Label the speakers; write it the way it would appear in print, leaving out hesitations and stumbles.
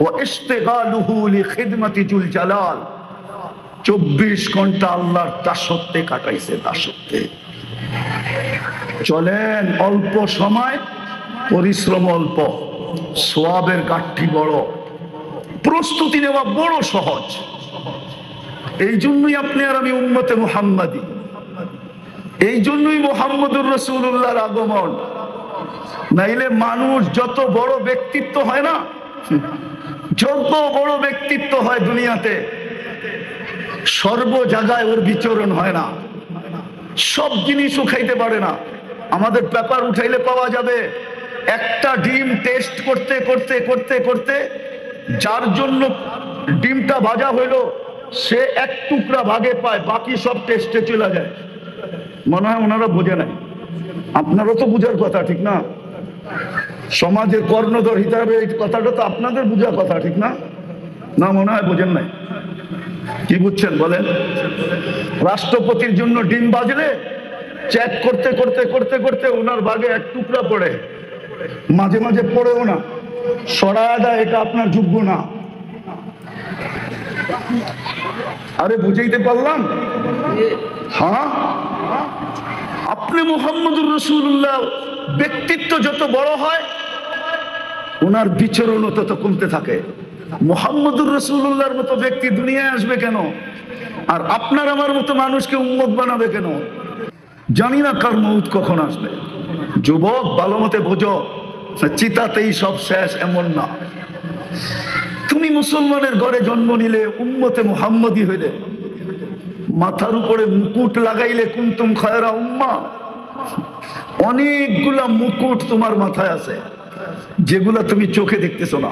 Speaker 1: ও ইশতিগালুহু লিখিদমাতি joule Jalal, 24 ঘন্টা আল্লাহর দাসত্বে কাটাইছে, দাসত্বে। চলেন অল্প সময়, পরিশ্রম অল্প, সওয়াবের কাঠি বড়, প্রস্তুতি নেওয়া বড় সহজ। এই জন্যই আপনি আর আমি উম্মতে মুহাম্মাদি, এই জন্যই মুহাম্মদুর রাসূলুল্লাহর আগমন। নাইলে মানুষ যত বড় ব্যক্তিত্ব হয় না, যত বড় ব্যক্তিত্ব হয় দুনিয়াতে, সর্ব জায়গায় ওর বিচরণ হয় না, সব জিনিসও খাইতে পারে না। আমাদের পেপার উঠাইলে পাওয়া যাবে, একটা ডিম টেস্ট করতে করতে করতে করতে যার জন্য ডিমটা ভাজা হইলো সে এক টুকরা ভাগে পায়, বাকি সব টেস্টে চলে যায়। মনে হয় ওনারা বোঝে নাই, আপনারও তো বুঝার কথা, ঠিক না? সমাজের কর্ণধর হিসাবে এই কথাটা তো আপনাদের বুঝার কথা, ঠিক না? না, মনে হয় বোঝেন নাই। কি বুঝছেন বলেন? রাষ্ট্রপতির জন্য ডিম বাজলে চেক করতে করতে করতে করতে ওনার ভাগে এক টুকরা পড়ে, মাঝে মাঝে পড়েও না, সরায়া দেয়, এটা আপনার যোগ্য না। আরে বুঝাইতে পারলাম? হ্যাঁ, আপনি মুহাম্মদুর রাসূলুল্লাহ ব্যক্তিত্ব যত বড় হয় ওনার বিচরণও তত কমতে থাকে। মুহাম্মদুর রাসূলুল্লাহর মতো ব্যক্তি দুনিয়ায় আসবে কেন? আর আপনার আমার মতো মানুষকে উম্মত বানাবে কেন? জানি না কার মউত কখন আসবে। যুবক, ভালো মতে বোঝো, চিতাতেই সব শেষ এমন না। তুমি মুসলমানের ঘরে জন্ম নিলে, উম্মতে মুহাম্মদী হইলে, মাথার উপরে মুকুট লাগাইলে কুনতুম খায়রা উম্মাহ, অনেকগুলা মুকুট তোমার মাথায় আছে যেগুলা তুমি চোখে দেখতেছো না।